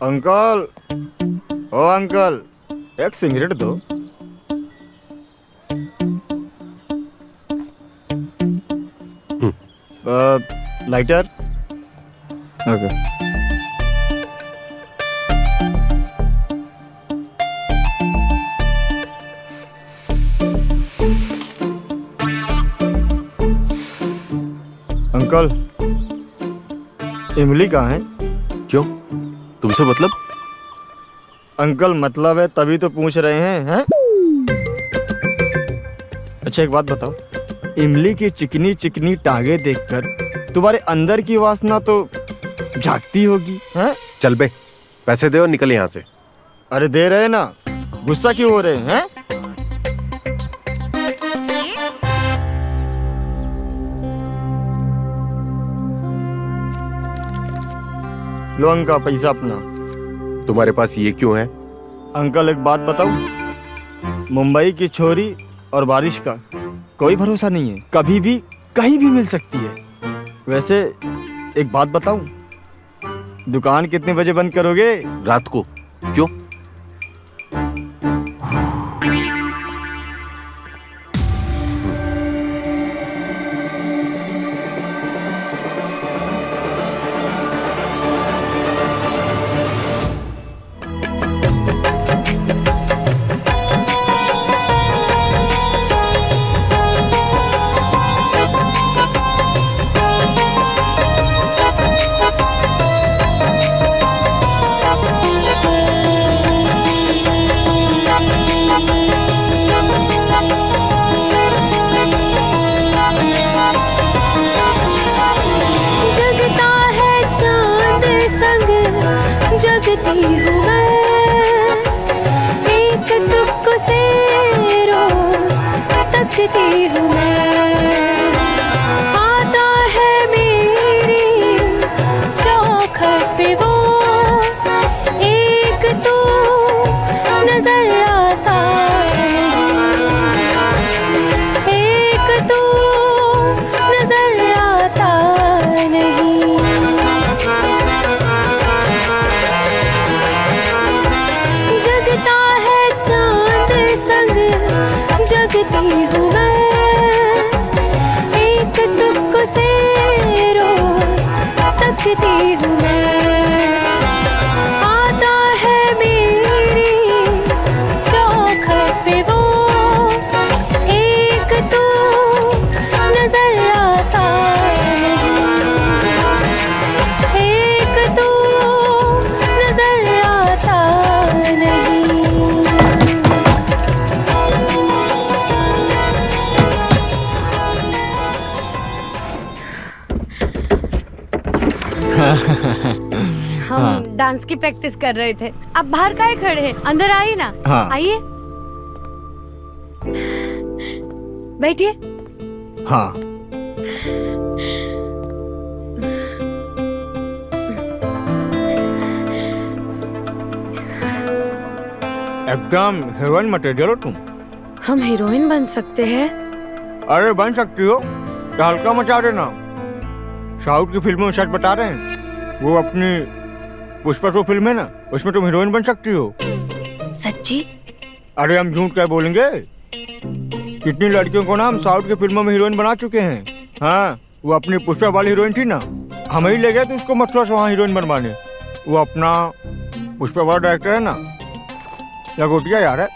Uncle, ओ uncle, एक cigarette दो। Lighter. Okay. Uncle, इमली कहाँ है? क्यों? तुमसे मतलब? अंकल मतलब है तभी तो पूछ रहे हैं? अच्छा एक बात बताओ, इमली की चिकनी चिकनी टांगे देखकर तुम्हारे अंदर की वासना तो जागती होगी, हैं? चल बे, पैसे दे और निकल यहाँ से। अरे दे रहे ना, गुस्सा क्यों हो रहे हैं? लो अंकल पैसा अपना। तुम्हारे पास ये क्यों है? अंकल एक बात बताऊं, मुंबई की छोरी और बारिश का कोई भरोसा नहीं है, कभी भी कहीं भी मिल सकती है। वैसे एक बात बताऊं, दुकान कितने बजे बंद करोगे? रात को। क्यों? जगता है चांद संग जगती हूँ मैं, एक टुक से रोज तकती हूँ मैं। आता है मेरी चौखट पे वो, एक तू नजर आता है, एक तू नजर आता नहीं। जगता है चांद संग जगती हूँ मैं, एक टुक से रोज तकती हूँ मैं। आता है मेरी चौखट पे वो, एक तू नजर आता नहीं, एक तू नजर आता नहीं। हम डांस की प्रैक्टिस कर रहे थे, अब बाहर काहे खड़े हैं? अंदर आइए ना। हाँ। आइए, बैठिए। हाँ। एकदम हीरोइन मटेरियल हो तुम। हम हीरोइन बन सकते हैं? अरे बन सकती हो, तो हल्का मचा देना। साउथ की फिल्मों में सच बता रहे हैं, वो अपनी पुष्पा 2 फिल्म है ना, उसमें तुम हीरोइन बन सकती हो। सच्ची? अरे हम झूठ क्या बोलेंगे, कितनी लड़कियों को ना हम साउथ की फिल्मों में हीरोइन बना चुके हैं। हाँ, वो अपनी पुष्पा वाली हीरोइन थी ना, हम ही ले गए थे उसको मथुरा से वहाँ हीरोइन बनवाने। वो अपना पुष्पा वाला डायरेक्टर है ना, लंगोटिया यार है।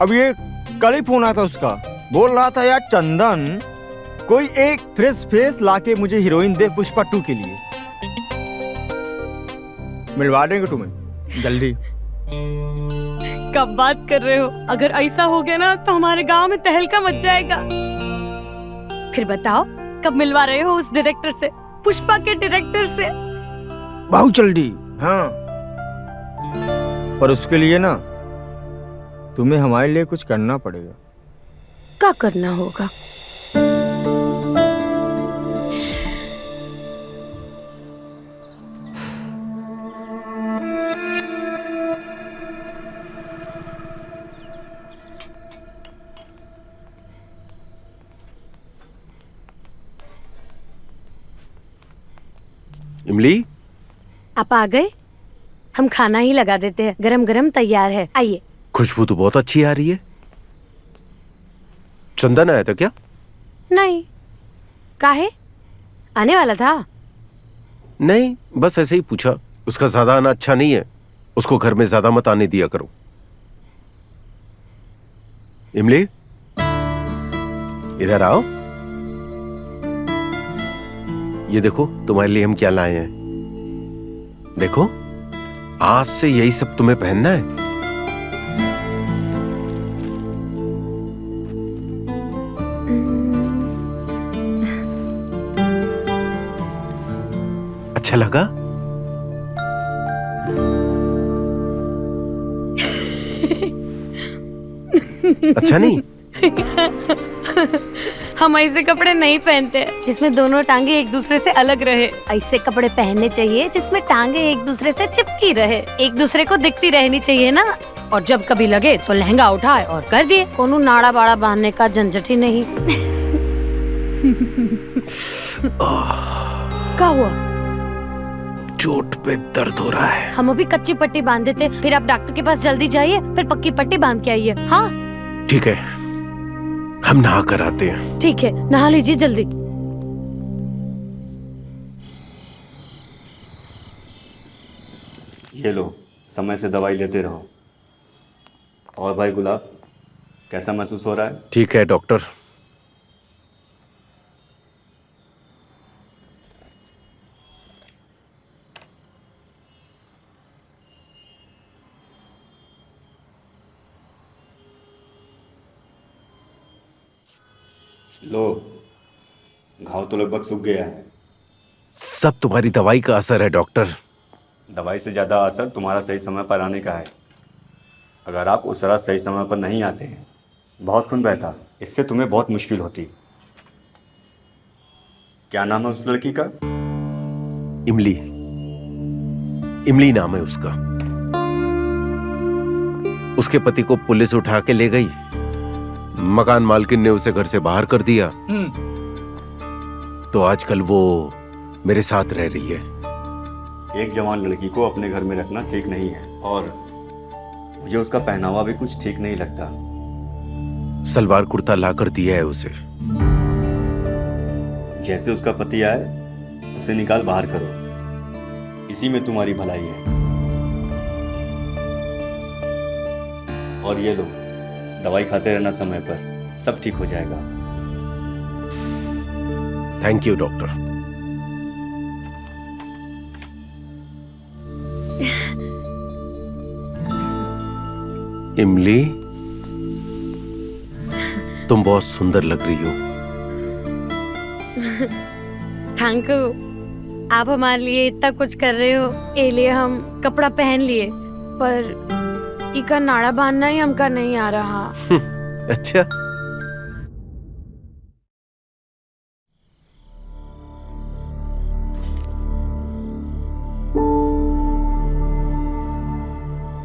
अब ये कल ही फोन आया था उसका, बोल रहा था यार चंदन कोई एक फ्रेश फेस लाके मुझे हीरोइन दे पुष्पा 2 के लिए। मिलवा देंगे तुम्हें जल्दी। कब बात कर रहे हो? अगर ऐसा हो गया ना तो हमारे गांव में तहलका मच जाएगा। फिर बताओ कब मिलवा रहे हो उस डायरेक्टर से, पुष्पा के डायरेक्टर से? बहुत जल्दी। हाँ, पर उसके लिए ना तुम्हें हमारे लिए कुछ करना पड़ेगा। क्या करना होगा? इमली, आप आ गए? हम खाना ही लगा देते हैं, गरम गरम तैयार है, आइए। खुशबू तो बहुत अच्छी आ रही है। चंदन आया था क्या? नहीं, काहे? आने वाला था? नहीं, बस ऐसे ही पूछा। उसका ज्यादा आना अच्छा नहीं है, उसको घर में ज्यादा मत आने दिया करो। इमली, इधर आओ। ये देखो तुम्हारे लिए हम क्या लाए हैं। देखो, आज से यही सब तुम्हें पहनना है। अच्छा लगा? अच्छा नहीं? हम ऐसे कपड़े नहीं पहनते जिसमें दोनों टांगे एक दूसरे से अलग रहे। ऐसे कपड़े पहनने चाहिए जिसमें टांगे एक दूसरे से चिपकी रहे, एक दूसरे को दिखती रहनी चाहिए ना। और जब कभी लगे तो लहंगा उठाए और कर दिए, कोनो नाड़ा बाड़ा बांधने का झंझट ही नहीं। क्या हुआ? चोट पे दर्द हो रहा है। हम अभी कच्ची पट्टी बांध देते, फिर आप डॉक्टर के पास जल्दी जाइए, फिर पक्की पट्टी बांध के आइए। हाँ ठीक है, हम नहा कर आते हैं। ठीक है, नहा लीजिए जल्दी। ये लो, समय से दवाई लेते रहो। और भाई गुलाब, कैसा महसूस हो रहा है? ठीक है डॉक्टर। लो, घाव तो लगभग सूख गया है। सब तुम्हारी दवाई का असर है डॉक्टर। दवाई से ज़्यादा असर तुम्हारा सही समय पर आने का है। अगर आप उस रात सही समय पर नहीं आते, बहुत खून बहता, इससे तुम्हें बहुत मुश्किल होती। क्या नाम है उस लड़की का? इमली। इमली नाम है उसका। उसके पति को पुलिस उठा के ले गई। मकान मालकिन ने उसे घर से बाहर कर दिया। तो आजकल वो मेरे साथ रह रही है। एक जवान लड़की को अपने घर में रखना ठीक नहीं है, और मुझे उसका पहनावा भी कुछ ठीक नहीं लगता। सलवार कुर्ता ला कर दिया है उसे। जैसे उसका पति आए, उसे निकाल बाहर करो। इसी में तुम्हारी भलाई है। और ये लो, दवाई खाते रहना समय पर, सब ठीक हो जाएगा। Thank you doctor. इमली, तुम बहुत सुंदर लग रही हो। थैंक यू, आप हमारे लिए इतना कुछ कर रहे हो, ए लिए हम कपड़ा पहन लिए, पर इका नाड़ा बांधना ही हमका नहीं आ रहा। अच्छा,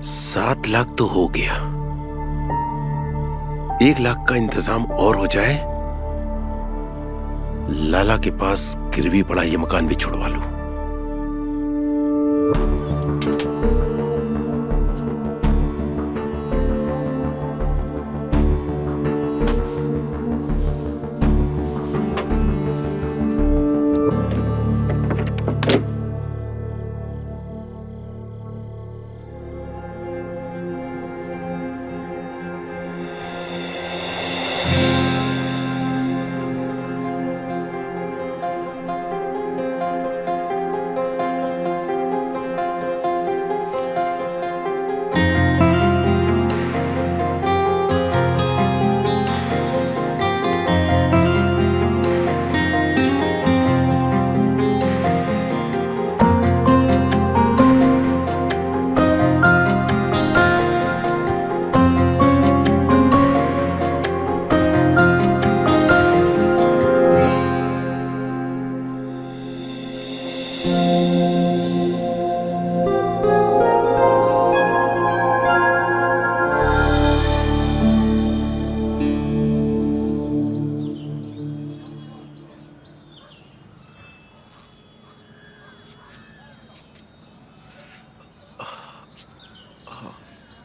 $7 लाख तो हो गया। 1 लाख का इंतजाम और हो जाए, लाला के पास गिरवी पड़ा ये मकान भी छुड़वा लूं।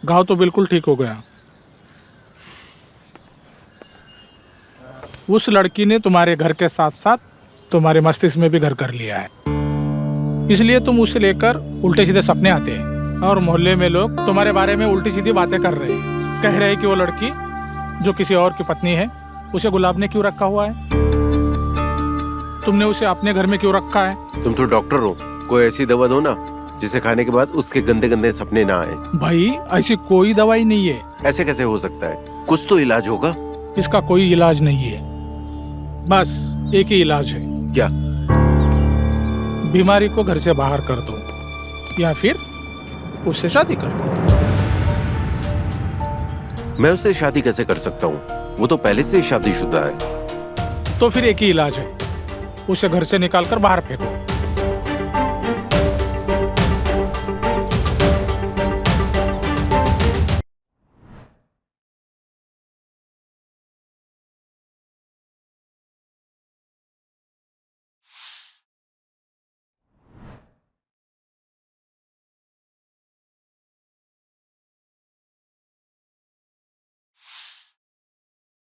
घाव तो बिल्कुल ठीक हो गया। उस लड़की ने तुम्हारे घर के साथ साथ तुम्हारे मस्तिष्क में भी घर कर लिया है, इसलिए तुम उसे लेकर उल्टे सीधे सपने आते हैं और मोहल्ले में लोग तुम्हारे बारे में उल्टी सीधी बातें कर रहे हैं। कह रहे हैं कि वो लड़की जो किसी और की पत्नी है, उसे गुलाब ने क्यों रखा हुआ है, तुमने उसे अपने घर में क्यों रखा है। तुम तो डॉक्टर हो, कोई ऐसी दवा दो ना जिसे खाने के बाद उसके गंदे गंदे सपने ना आए। भाई ऐसी कोई दवाई नहीं है। ऐसे कैसे हो सकता है, कुछ तो इलाज होगा। इसका कोई इलाज नहीं है, बस एक ही इलाज है। क्या? बीमारी को घर से बाहर कर दो या फिर उससे शादी कर दो। मैं उससे शादी कैसे कर सकता हूँ, वो तो पहले से ही शादीशुदा है। तो फिर एक ही इलाज है, उसे घर से निकालकर बाहर फेंको।